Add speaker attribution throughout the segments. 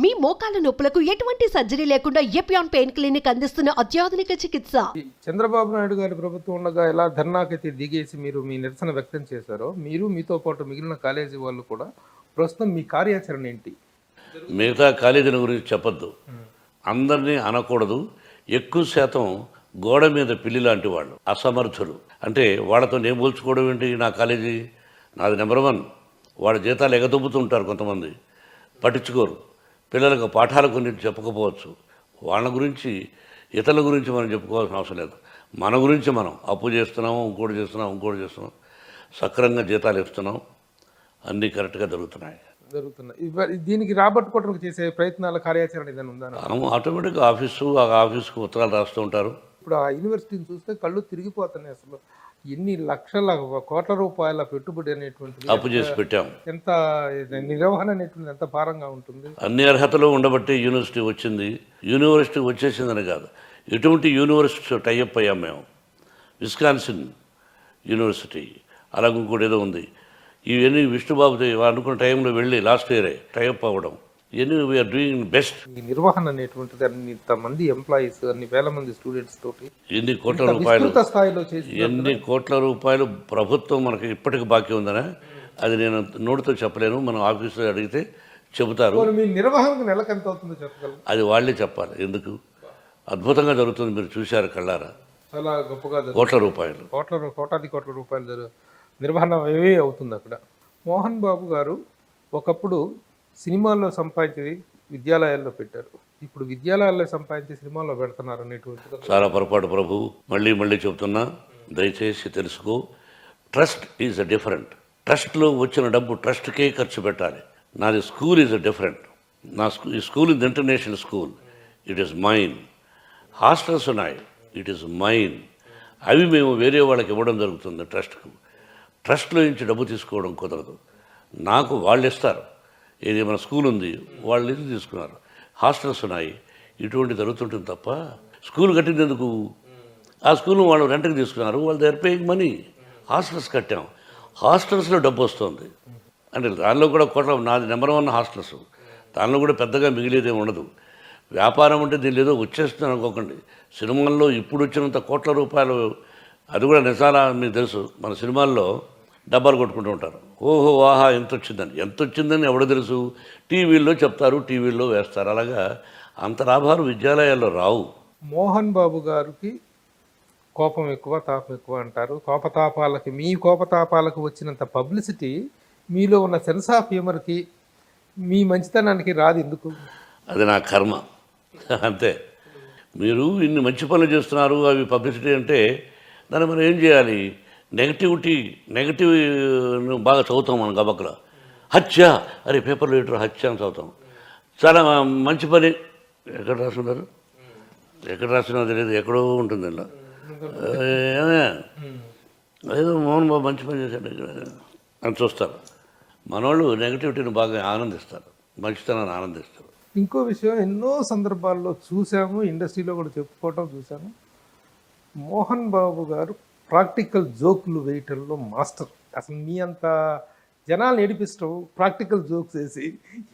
Speaker 1: మీ మోకాల నొప్పులకు ఎటువంటి సర్జరీ లేకుండా ఎపియాన్ పెయిన్ క్లినిక్ అందిస్తున్న అత్యాధునిక చికిత్స.
Speaker 2: చంద్రబాబు నాయుడు గారి ప్రభుత్వం ఉండగా ఎలా ధర్నాకైతే దిగేసి మీరు మీ నిరసన వ్యక్తం చేశారో, మీరు మీతో పాటు మిగిలిన కాలేజీ వాళ్ళు కూడా ప్రస్తుతం మీ కార్యాచరణ ఏంటి?
Speaker 3: మిగతా కాలేజీల గురించి చెప్పొద్దు, అందరినీ అనకూడదు. ఎక్కువ శాతం గోడ మీద పిల్లి లాంటి వాళ్ళు, అసమర్థులు. అంటే వాళ్ళతో నేను పోల్చుకోవడం ఏంటి? నా కాలేజీ నాది నెంబర్ 1. వాళ్ళ జీతాలు ఎగదొబ్బుతుంటారు, కొంతమంది పట్టించుకోరు. పిల్లలకు పాఠాలు కొన్ని చెప్పకపోవచ్చు. వాళ్ళ గురించి ఇతరుల గురించి మనం చెప్పుకోవాల్సిన అవసరం లేదు. మన గురించి మనం అప్పు చేస్తున్నాం, ఇంకోటి చేస్తున్నాం, సక్రంగా జీతాలు ఇస్తున్నాం, అన్నీ కరెక్ట్గా జరుగుతున్నాయి.
Speaker 2: దీనికి రాబట్టుకోవడానికి చేసే ప్రయత్నాల కార్యాచరణ ఏదైనా ఉందా?
Speaker 3: ఆటోమేటిక్గా ఆఫీస్కు ఉత్తరాలు రాస్తూ ఉంటారు.
Speaker 2: ఇప్పుడు ఆ యూనివర్సిటీని చూస్తే కళ్ళు తిరిగిపోతున్నాయి. అసలు ఎన్ని లక్షల కోట్ల రూపాయల పెట్టుబడి అనేటువంటిది
Speaker 3: అప్పు చేసి పెట్టాం.
Speaker 2: ఎంత నిర్వహణ అనేటువంటిది ఎంత భారంగా ఉంటుంది.
Speaker 3: అన్ని అర్హతలు ఉండబట్టి యూనివర్సిటీ వచ్చింది. యూనివర్సిటీ వచ్చేసిందని కాదు, ఎటువంటి యూనివర్సిటీ టైఅప్ అయ్యాం మేము. విస్కాన్సిన్ యూనివర్సిటీ, అలాగే ఇంకోటి ఏదో ఉంది. ఇవన్నీ విష్ణుబాబు అనుకున్న టైంలో వెళ్ళి లాస్ట్ ఇయరే టైఅప్ అవ్వడం, ఇవన్నీ వీఆర్ డూయింగ్ బెస్ట్.
Speaker 2: ఈ నిర్వహణ అనేటువంటిది ఇంతమంది ఎంప్లాయీస్, అన్ని వేల మంది స్టూడెంట్స్ తోటి
Speaker 3: ఎన్ని కోట్ల రూపాయలు
Speaker 2: స్థాయిలో చేసి
Speaker 3: ఎన్ని కోట్ల రూపాయలు ప్రభుత్వం మనకి ఇప్పటికి బాకీ ఉందనే, అది నేను నోటితో చెప్పలేను. మనం ఆఫీసులో అడిగితే చెబుతారు.
Speaker 2: మీ నిర్వహణకు నెలకు ఎంత అవుతుందో చెప్పగలరు?
Speaker 3: అది వాళ్ళే చెప్పాలి. ఎందుకు అద్భుతంగా జరుగుతుంది, మీరు చూశారు కళ్ళారా.
Speaker 2: చాలా గొప్పగా
Speaker 3: కోట్ల రూపాయలు,
Speaker 2: కోటాది కోట్ల రూపాయలు నిర్వహణ వ్యవే అవుతుంది అక్కడ. మోహన్ బాబు గారు ఒకప్పుడు సినిమాల్లో సంపాదించి విద్యాలయాల్లో పెట్టారు. ఇప్పుడు విద్యాలయాల్లో సంపాదించి సినిమాల్లో పెడుతున్నారు అనేటువంటిది
Speaker 3: చాలా పొరపాటు ప్రభు. మళ్ళీ చెబుతున్నా, దయచేసి తెలుసుకో. Trust is a different. ట్రస్ట్లో వచ్చిన డబ్బు ట్రస్ట్కే ఖర్చు పెట్టాలి. నాది స్కూల్ ఈజ్ అ డిఫరెంట్. ఈ school is international school, it is mine. Hostels ఉన్నాయి, ఇట్ ఈస్ మైన్. అవి మేము వేరే వాళ్ళకి ఇవ్వడం జరుగుతుంది ట్రస్ట్కు. ట్రస్ట్లో నుంచి డబ్బు తీసుకోవడం కుదరదు. నాకు వాళ్ళు ఇస్తారు. ఏది మన స్కూల్ ఉంది, వాళ్ళు ఇది తీసుకున్నారు. హాస్టల్స్ ఉన్నాయి, ఇటువంటి జరుగుతుంటుంది తప్ప స్కూల్ కట్టింది ఎందుకు? ఆ స్కూల్ వాళ్ళు రెంట్కి తీసుకున్నారు, వాళ్ళు they are paying money. Hostels కట్టాం, హాస్టల్స్లో డబ్బు వస్తుంది. అంటే దానిలో కూడా కోట్ల, నాది నెంబర్ 1 హాస్టల్స్. దానిలో కూడా పెద్దగా మిగిలేదేమి ఉండదు. వ్యాపారం అంటే దీనిలో ఏదో వచ్చేస్తుంది అనుకోకండి. సినిమాల్లో ఇప్పుడు వచ్చినంత కోట్ల రూపాయలు, అది కూడా నిజాలా మీకు తెలుసు. మన సినిమాల్లో డబ్బాలు కొట్టుకుంటూ ఉంటారు. ఓహో ఆహా ఎంత వచ్చిందని ఎవడో తెలుసు? టీవీల్లో చెప్తారు, టీవీల్లో వేస్తారు. అలాగా అంత లాభాలు విద్యాలయాల్లో రావు.
Speaker 2: మోహన్ బాబు గారికి కోపం ఎక్కువ, తాపం ఎక్కువ అంటారు. మీ కోపతాపాలకు వచ్చినంత పబ్లిసిటీ మీలో ఉన్న సెన్స్ ఆఫ్ హ్యూమర్కి, మీ మంచితనానికి రాదు. ఎందుకు?
Speaker 3: అది నా కర్మ, అంతే. మీరు ఇన్ని మంచి పనులు చేస్తున్నారు, అవి పబ్లిసిటీ అంటే దాన్ని మనం ఏం చేయాలి? నెగటివ్ బాగా చదువుతాం మనం గబక్కలో. హత్య, అరే పేపర్లో లీటర్ హత్య అని చదువుతాం. చాలా మంచి పని. ఎక్కడ రాస్తున్నారు? ఎక్కడ రాస్తున్నా తెలియదు, ఎక్కడో ఉంటుంది ఇలా. అదేదో మోహన్ బాబు మంచి పని చేశాడు అని చూస్తారు. మనోళ్ళు నెగటివిటీని బాగా ఆనందిస్తారు, మంచితనాన్ని ఆనందిస్తారు.
Speaker 2: ఇంకో విషయం, ఎన్నో సందర్భాల్లో చూసాము, ఇండస్ట్రీలో కూడా చెప్పుకోవటం చూసాము. మోహన్ బాబు గారు ప్రాక్టికల్ జోకులు వేయటంలో మాస్టర్. అసలు మీ అంత జనాలు ఏడిపిస్తూ ప్రాక్టికల్ జోక్స్ వేసి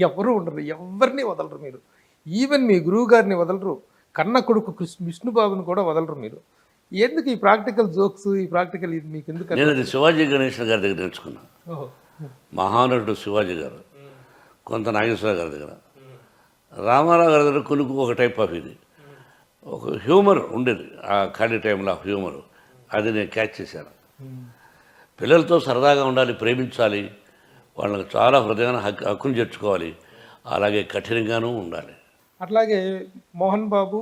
Speaker 2: ఎవరు ఉండరు, ఎవరిని వదలరు మీరు. ఈవెన్ మీ గురువు గారిని వదలరు, కన్న కొడుకు విష్ణుబాబుని కూడా వదలరు మీరు. ఎందుకు ఈ ప్రాక్టికల్ జోక్స్, ఈ ప్రాక్టికల్ ఇది మీకు ఎందుకు?
Speaker 3: నేను అది శివాజీ గణేశన్ గారి దగ్గర నేర్చుకున్నాను. మహానటుడు శివాజీ గారు, కొంత నాగేశ్వరరావు గారి దగ్గర, రామారావు గారి దగ్గర కొన్ని ఒక టైప్ ఆఫ్ ఇది ఒక హ్యూమర్ ఉండేది. ఆ ఖాళీ టైంలో హ్యూమర్, అది నేను క్యాచ్ చేశాను. పిల్లలతో సరదాగా ఉండాలి, ప్రేమించాలి, వాళ్ళకి చాలా హృదయాన్ని హక్కును చేర్చుకోవాలి, అలాగే కఠినంగానూ ఉండాలి.
Speaker 2: అట్లాగే మోహన్ బాబు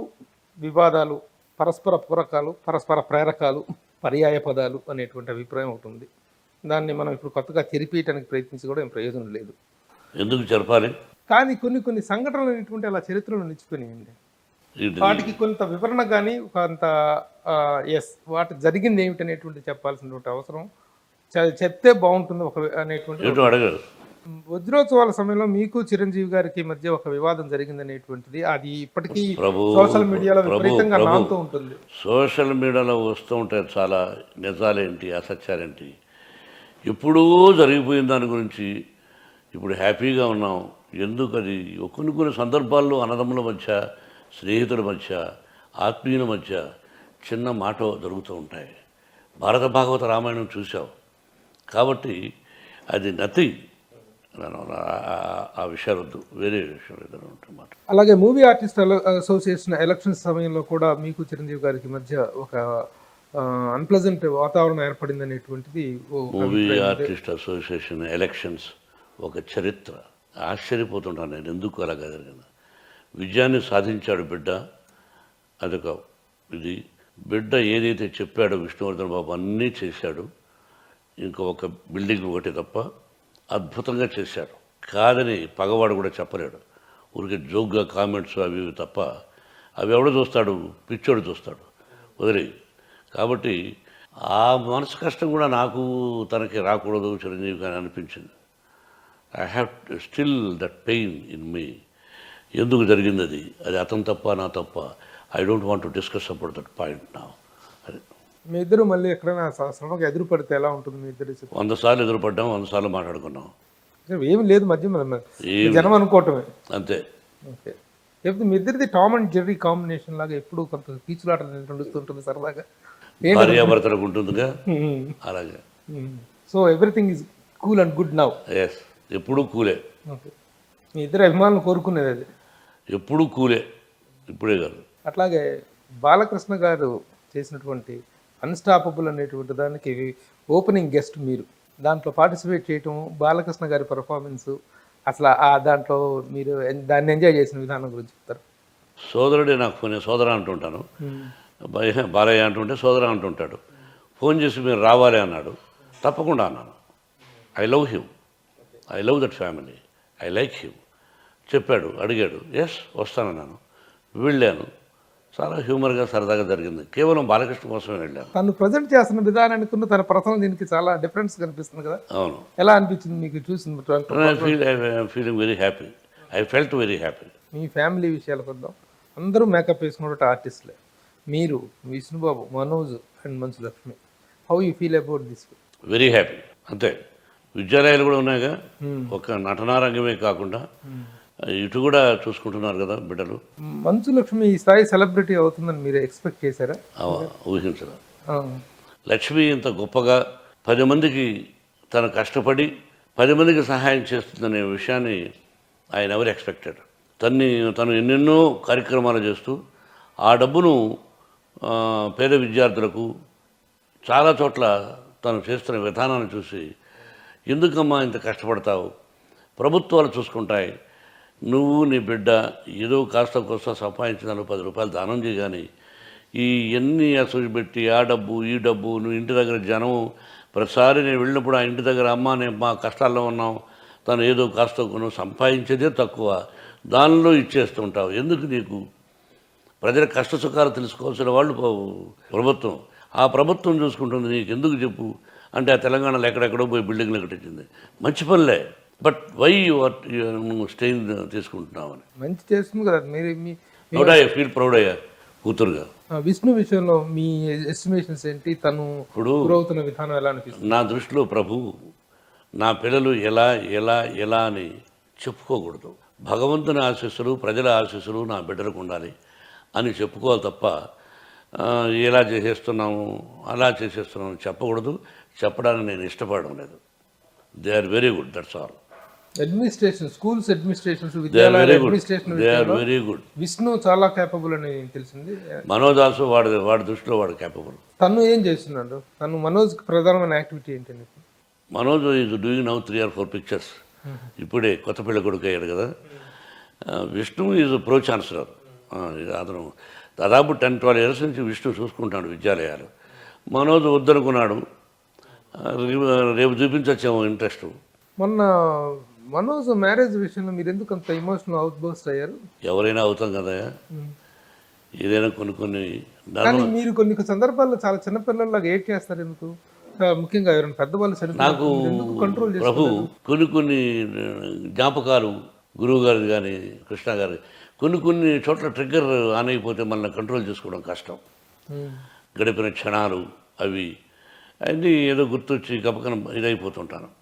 Speaker 2: వివాదాలు, పరస్పర పూరకాలు, పరస్పర ప్రేరకాలు, పర్యాయ పదాలు అనేటువంటి అభిప్రాయం ఒకటి ఉంది. దాన్ని మనం ఇప్పుడు కొత్తగా చెరిపేయడానికి ప్రయత్నించి కూడా ఏం ప్రయోజనం లేదు.
Speaker 3: ఎందుకు జరపాలి?
Speaker 2: కానీ కొన్ని సంఘటనలు అనేటువంటి అలా చరిత్రలో నిలిచిపోయినాయండి. వాటికి కొంత వివరణ కానీ, కొంత వాటి జరిగింది ఏమిటి అనేటువంటి చెప్పాల్సినటువంటి అవసరం, చెప్తే బాగుంటుంది ఒక అనేటువంటి. వజ్రోత్సవాల సమయంలో మీకు చిరంజీవి గారికి మధ్య ఒక వివాదం జరిగింది అనేటువంటిది, అది ఇప్పటికీ సోషల్ మీడియాలో విపరీతంగా నానుతూ ఉంటుంది.
Speaker 3: సోషల్ మీడియాలో వస్తూ ఉంటాయి చాలా నిజాలేంటి, అసత్యాలేంటి. ఎప్పుడూ జరిగిపోయిన దాని గురించి ఇప్పుడు హ్యాపీగా ఉన్నాం, ఎందుకు అది కొన్ని కొన్ని సందర్భాల్లో అన్నదమ్ముల మధ్య, స్నేహితుల మధ్య, ఆత్మీయుల మధ్య చిన్న మాట జరుగుతూ ఉంటాయి. భారత భాగవత రామాయణం చూసావు కాబట్టి అది నథింగ్. ఆ విషయాలు వద్దు, వేరే విషయాలు ఏదైనా ఉంటుందన్నమాట.
Speaker 2: అలాగే మూవీ ఆర్టిస్ట్ అసోసియేషన్ ఎలక్షన్స్ సమయంలో కూడా మీకు చిరంజీవి గారికి మధ్య ఒక అన్ప్లెజెంట్ వాతావరణం ఏర్పడింది అనేటువంటిది
Speaker 3: మూవీ ఆర్టిస్ట్ అసోసియేషన్ ఎలక్షన్స్ ఒక చరిత్ర. ఆశ్చర్యపోతుంటాను నేను, ఎందుకు అలాగా జరిగింది. విజయాన్ని సాధించాడు బిడ్డ, అదొక ఇది. బిడ్డ ఏదైతే చెప్పాడో విష్ణువర్ధన్ బాబు అన్నీ చేశాడు. ఇంకా ఒక బిల్డింగ్ ఒకటి తప్ప అద్భుతంగా చేశాడు. కాదని పగవాడు కూడా చెప్పలేడు. ఊరికే జోక్గా కామెంట్స్ అవి ఇవి తప్ప అవి ఎవడో చూస్తాడు, పిచ్చోడు చూస్తాడు, వదిలే. కాబట్టి ఆ మనసు కష్టం కూడా నాకు తనకి రాకూడదు చిరంజీవి కానీ అనిపించింది. I have still that pain in me. ఎందుకు జరిగింది అది? అది అతను తప్ప నా తప్ప? I don't want to discuss about that point నా. అది
Speaker 2: మీ ఇద్దరు మళ్ళీ ఎక్కడైనా శ్రమకి ఎదురు పడితే ఎలా ఉంటుంది మీ ఇద్దరు?
Speaker 3: 100 సార్లు ఎదురుపడ్డాం, 100 సార్లు మాట్లాడుకున్నాం.
Speaker 2: ఏమి లేదు మధ్య జనం అనుకోవటమే
Speaker 3: అంతే.
Speaker 2: ఓకే. లేకపోతే మీ ఇద్దరిది టామ్ అండ్ జెర్రీ కాంబినేషన్ లాగా ఎప్పుడు కొంత కీచులాట నడుస్తుంటుంది సరదాగా.
Speaker 3: భార్యాభర్తలకు ఉంటుందిగా అలాగే.
Speaker 2: So everything is cool and good now.
Speaker 3: Yes, ఎప్పుడూ కూలే.
Speaker 2: ఓకే. మీ ఇద్దరు అభిమానులు కోరుకునేది అది.
Speaker 3: ఎప్పుడూ కూలే, ఇప్పుడే కాదు.
Speaker 2: అట్లాగే బాలకృష్ణ గారు చేసినటువంటి అన్స్టాపబుల్ అనేటువంటి దానికి ఓపెనింగ్ గెస్ట్ మీరు. దాంట్లో పార్టిసిపేట్ చేయటం, బాలకృష్ణ గారి పర్ఫార్మెన్స్, అసలు ఆ దాంట్లో మీరు దాన్ని ఎంజాయ్ చేసిన విధానం గురించి చెప్తారు.
Speaker 3: సోదరుడే నాకు ఫోన్, సోదరా అంటుంటాను, బాలయ్య అంటుంటే సోదరా అంటుంటాడు. ఫోన్ చేసి మీరు రావాలి అన్నాడు. తప్పకుండా అన్నాను. I love him, I love that family, I like him. చెప్పాడు, అడిగాడు, ఎస్ వస్తానన్నాను. వెళ్ళాను. చాలా హ్యూమర్గా సరదాగా జరిగింది. కేవలం బాలకృష్ణ కోసమే వెళ్ళాను.
Speaker 2: తను ప్రజెంట్ చేస్తున్న విధానానికి తన పర్సనల్ దీనికి చాలా డిఫరెన్స్ కనిపిస్తుంది కదా.
Speaker 3: అవును.
Speaker 2: ఎలా అనిపించింది మీకు చూసిన?
Speaker 3: Feeling very happy. I felt very happy.
Speaker 2: Me family విషయాలకు వద్దాం. అందరూ మేకప్ వేసుకున్నట్టు ఆర్టిస్టులే. మీరు, Vishnubabu, Manoj and Manchu Lakshmi, how you feel about this?
Speaker 3: Very happy. అంతే. విద్యాలయాలు కూడా ఉన్నాయిగా, ఒక నటనారంగమే కాకుండా ఇటు కూడా చూసుకుంటున్నారు కదా బిడ్డలు.
Speaker 2: మంచు లక్ష్మి ఈ స్థాయి సెలబ్రిటీ అవుతుందని మీరు ఎక్స్పెక్ట్ చేశారా?
Speaker 3: ఊహించరా? లక్ష్మి ఇంత గొప్పగా 10 మందికి తను కష్టపడి 10 మందికి సహాయం చేస్తుందనే విషయాన్ని ఆయన ఎవరు ఎక్స్పెక్టెడ్. తను ఎన్నెన్నో కార్యక్రమాలు చేస్తూ ఆ డబ్బును పేద విద్యార్థులకు చాలా చోట్ల తను చేస్తున్న విధానాన్ని చూసి, ఎందుకమ్మా ఇంత కష్టపడతావు, ప్రభుత్వాలు చూసుకుంటాయి, నువ్వు నీ బిడ్డ ఏదో కాస్త కోస్త సంపాదించిన 10 రూపాయలు దానం చేయగాని ఈ ఎన్ని అసలు పెట్టి ఆ డబ్బు ఈ డబ్బు, నువ్వు ఇంటి దగ్గర జనం ప్రతిసారి నేను వెళ్ళినప్పుడు ఆ ఇంటి దగ్గర అమ్మ నేను మా కష్టాల్లో ఉన్నాం, తను ఏదో కాస్త నువ్వు సంపాదించేదే తక్కువ, దానిలో ఇచ్చేస్తుంటావు. ఎందుకు? నీకు ప్రజల కష్ట సుఖాలు తెలుసుకోవాల్సిన వాళ్ళు ప్రభుత్వం, ఆ ప్రభుత్వం చూసుకుంటుంది, నీకు ఎందుకు చెప్పు అంటే ఆ తెలంగాణలో ఎక్కడెక్కడో పోయి బిల్డింగ్లు కట్టించింది. మంచి పనులే, బట్ వై నువ్వు స్టెయిన్ తీసుకుంటున్నావు అని.
Speaker 2: మంచి చేస్తుంది కదా మీరు.
Speaker 3: ప్రౌడ్ ఫీల్ ప్రౌడ్ అయ్యా కూతురుగా.
Speaker 2: విష్ణు విషయంలో మీ ఎస్టిమేషన్స్ ఏంటి? తను ఇప్పుడు గురవుతున్న విధానం ఎలా అనిపిస్తుంది?
Speaker 3: నా దృష్టిలో ప్రభు, నా పిల్లలు ఎలా ఎలా ఎలా అని చెప్పుకోకూడదు. భగవంతుని ఆశీస్సులు, ప్రజల ఆశీస్సులు నా బిడ్డలకు ఉండాలి అని చెప్పుకోవాలి తప్ప ఎలా చేసేస్తున్నాము అలా చేసేస్తున్నాము చెప్పకూడదు. చెప్పడానికి నేను ఇష్టపడడం లేదు. They are very good, that's all.
Speaker 2: Administration, schools administrations, విద్యాలయాల అడ్మినిస్ట్రేషన్
Speaker 3: వెరీ గుడ్.
Speaker 2: విష్ణు చాలా కేపబుల్ అని తెలిసింది.
Speaker 3: మనోజ్ ఆల్సో వాడి దృష్టిలో వాడు కేపబుల్.
Speaker 2: తను ఏం చేస్తున్నాడు? తను మనోజ్ ప్రధానమైన యాక్టివిటీ ఏంటండి?
Speaker 3: Manoj is doing now 3 or 4 pictures. ఇప్పుడే కొత్త పెళ్ళి కొడుకు అయ్యాడు కదా. Vishnu is pro chancellor. అతను దాదాపు 10-12 years నుంచి విష్ణు చూసుకుంటాడు విద్యాలయాలు. మనోజ్ వద్దనుకున్నాడు. రేపు చూపించొచ్చేమో ఇంట్రెస్ట్.
Speaker 2: మొన్న మనోజ్ మ్యారేజ్ విషయంలో మీరు ఎందుకు అంత ఎమోషనల్ అవుట్ బర్స్ట్ అయ్యారు? ఎవరైనా
Speaker 3: అవుతాం కదా, ఏదైనా కొన్ని
Speaker 2: కానీ మీరు కొన్ని సందర్భాల్లో చాలా చిన్నపిల్లల్లాగా ఏడ్ చేస్తారు ఎందుకు? ముఖ్యంగా ఎవరైనా పెద్దవాళ్ళు
Speaker 3: నాకు
Speaker 2: కంట్రోల్
Speaker 3: ప్రభు కొన్ని జ్ఞాపకాలు గురువు గారిది కానీ కృష్ణ గారి కొన్ని చోట్ల ట్రిగ్గర్ ఆన్ అయిపోతే మనల్ని కంట్రోల్ చేసుకోవడం కష్టం. గడిపిన క్షణాలు అవి అన్నీ ఏదో గుర్తొచ్చి గబకన ఇదైపోతుంటాను.